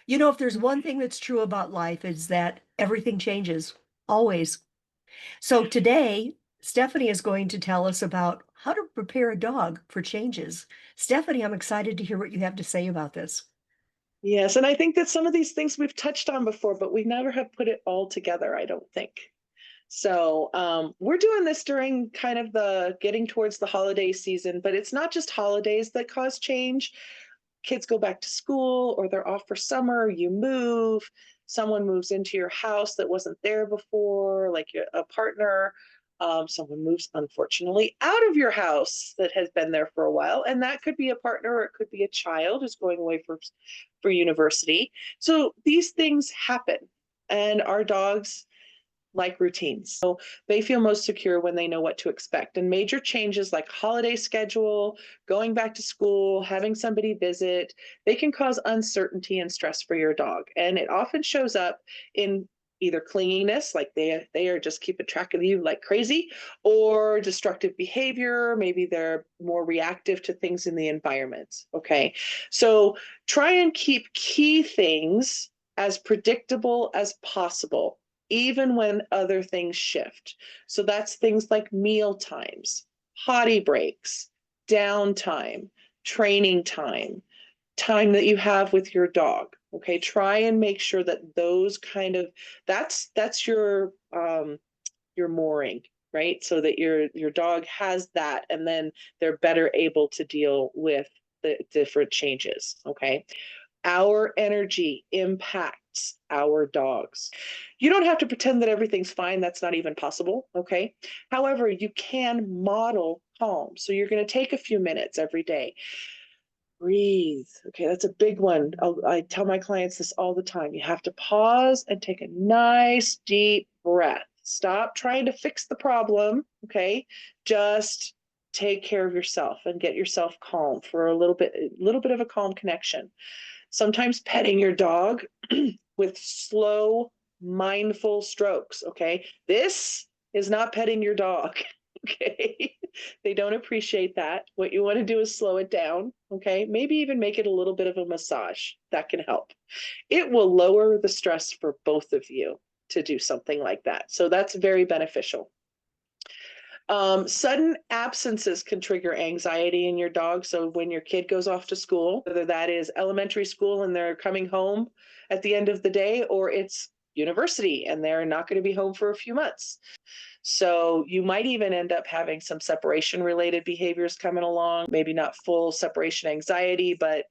You know, if there's one thing that's true about life, is that everything changes, always. So today, Stephanie is going to tell us about how to prepare a dog for changes. Stephanie, I'm excited to hear what you have to say about this. Yes, and I think that some of these things we've touched on before, but we never have put it all together, I don't think. So we're doing this during kind of the getting towards the holiday season, but it's not just holidays that cause change. Kids go back to school or they're off for summer, you move, someone moves into your house that wasn't there before, like a partner. Someone moves, unfortunately, out of your house that has been there for a while. And that could be a partner or it could be a child who's going away for university. So these things happen. And our dogs like routines. So they feel most secure when they know what to expect. And major changes like holiday schedule, going back to school, having somebody visit, they can cause uncertainty and stress for your dog. And it often shows up in either clinginess, like they are just keeping track of you like crazy, or destructive behavior. Maybe they're more reactive to things in the environment. Okay. So try and keep key things as predictable as possible even when other things shift. So that's things like meal times, potty breaks, downtime, training time, time that you have with your dog. Okay, try and make sure that those kind of that's your mooring, right? So that your dog has that, and then they're better able to deal with the different changes. Okay, our energy impacts our dogs. You don't have to pretend that everything's fine. That's not even possible. Okay. However, you can model calm. So you're going to take a few minutes every day. Breathe. Okay. That's a big one. I tell my clients this all the time. You have to pause and take a nice deep breath. Stop trying to fix the problem. Okay. Just take care of yourself and get yourself calm for a little bit of a calm connection. Sometimes petting your dog with slow, mindful strokes. Okay. This is not petting your dog. Okay. They don't appreciate that. What you want to do is slow it down. Okay. Maybe even make it a little bit of a massage. That can help. It will lower the stress for both of you to do something like that. So that's very beneficial. Sudden absences can trigger anxiety in your dog. So when your kid goes off to school, whether that is elementary school and they're coming home at the end of the day, or it's university and they're not going to be home for a few months. So you might even end up having some separation related behaviors coming along, maybe not full separation anxiety, but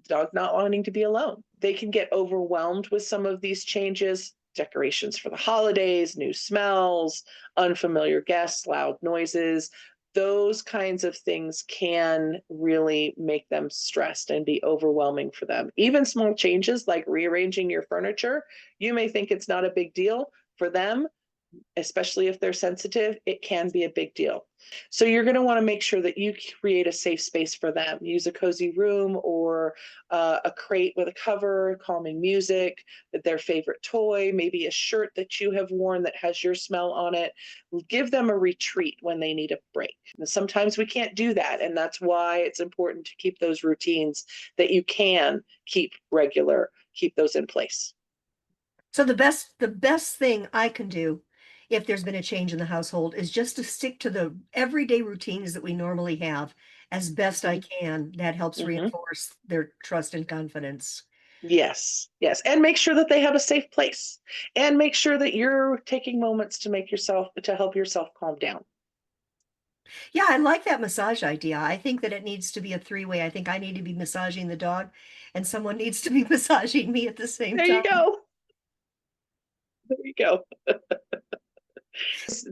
dog not wanting to be alone. They can get overwhelmed with some of these changes, decorations for the holidays, new smells, unfamiliar guests, loud noises. Those kinds of things can really make them stressed and be overwhelming for them. Even small changes like rearranging your furniture, you may think it's not a big deal. For them, especially if they're sensitive, it can be a big deal. So you're going to want to make sure that you create a safe space for them. Use a cozy room or a crate with a cover, calming music, their favorite toy, maybe a shirt that you have worn that has your smell on it. Give them a retreat when they need a break. And sometimes we can't do that, and that's why it's important to keep those routines that you can keep regular, keep those in place. So the best thing I can do if there's been a change in the household is just to stick to the everyday routines that we normally have as best I can. That helps Mm-hmm. reinforce their trust and confidence. Yes, yes. And make sure that they have a safe place. And make sure that you're taking moments to help yourself calm down. Yeah, I like that massage idea. I think that it needs to be a three-way. I think I need to be massaging the dog, and someone needs to be massaging me at the same There you time. go. There you go.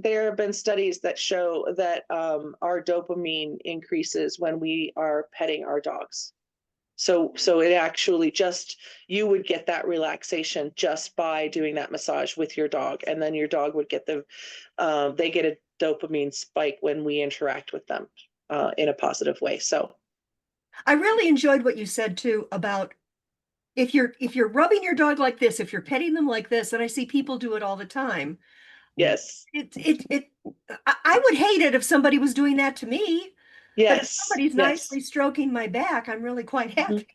There have been studies that show that our dopamine increases when we are petting our dogs. So it actually just you would get that relaxation just by doing that massage with your dog, and then your dog would get they get a dopamine spike when we interact with them in a positive way. So I really enjoyed what you said too about if you're rubbing your dog like this, if you're petting them like this, and I see people do it all the time. yes, It I would hate it if somebody was doing that to me, but if yes, somebody's yes. nicely stroking my back, I'm really quite Mhm. happy.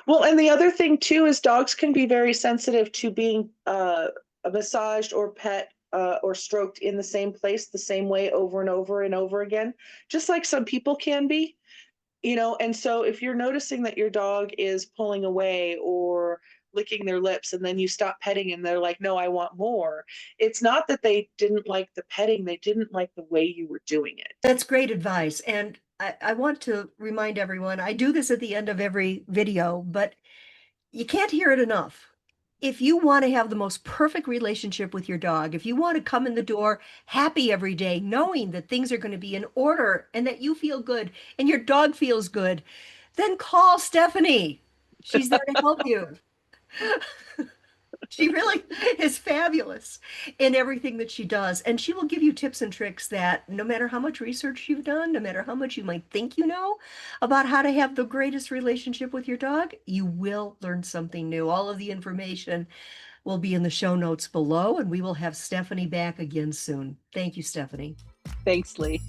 Well, and the other thing too is dogs can be very sensitive to being massaged or pet or stroked in the same place the same way over and over and over again, just like some people can be. And so if you're noticing that your dog is pulling away or licking their lips and then you stop petting and they're like, no, I want more. It's not that they didn't like the petting, they didn't like the way you were doing it. That's great advice. And I want to remind everyone, I do this at the end of every video, but you can't hear it enough. If you want to have the most perfect relationship with your dog, if you want to come in the door happy every day, knowing that things are going to be in order and that you feel good and your dog feels good, then call Stephanie. She's there to help you. She really is fabulous in everything that she does. And she will give you tips and tricks that no matter how much research you've done, no matter how much you might think you know about how to have the greatest relationship with your dog, you will learn something new. All of the information will be in the show notes below, and we will have Stephanie back again soon. Thank you, Stephanie. Thanks, Lee.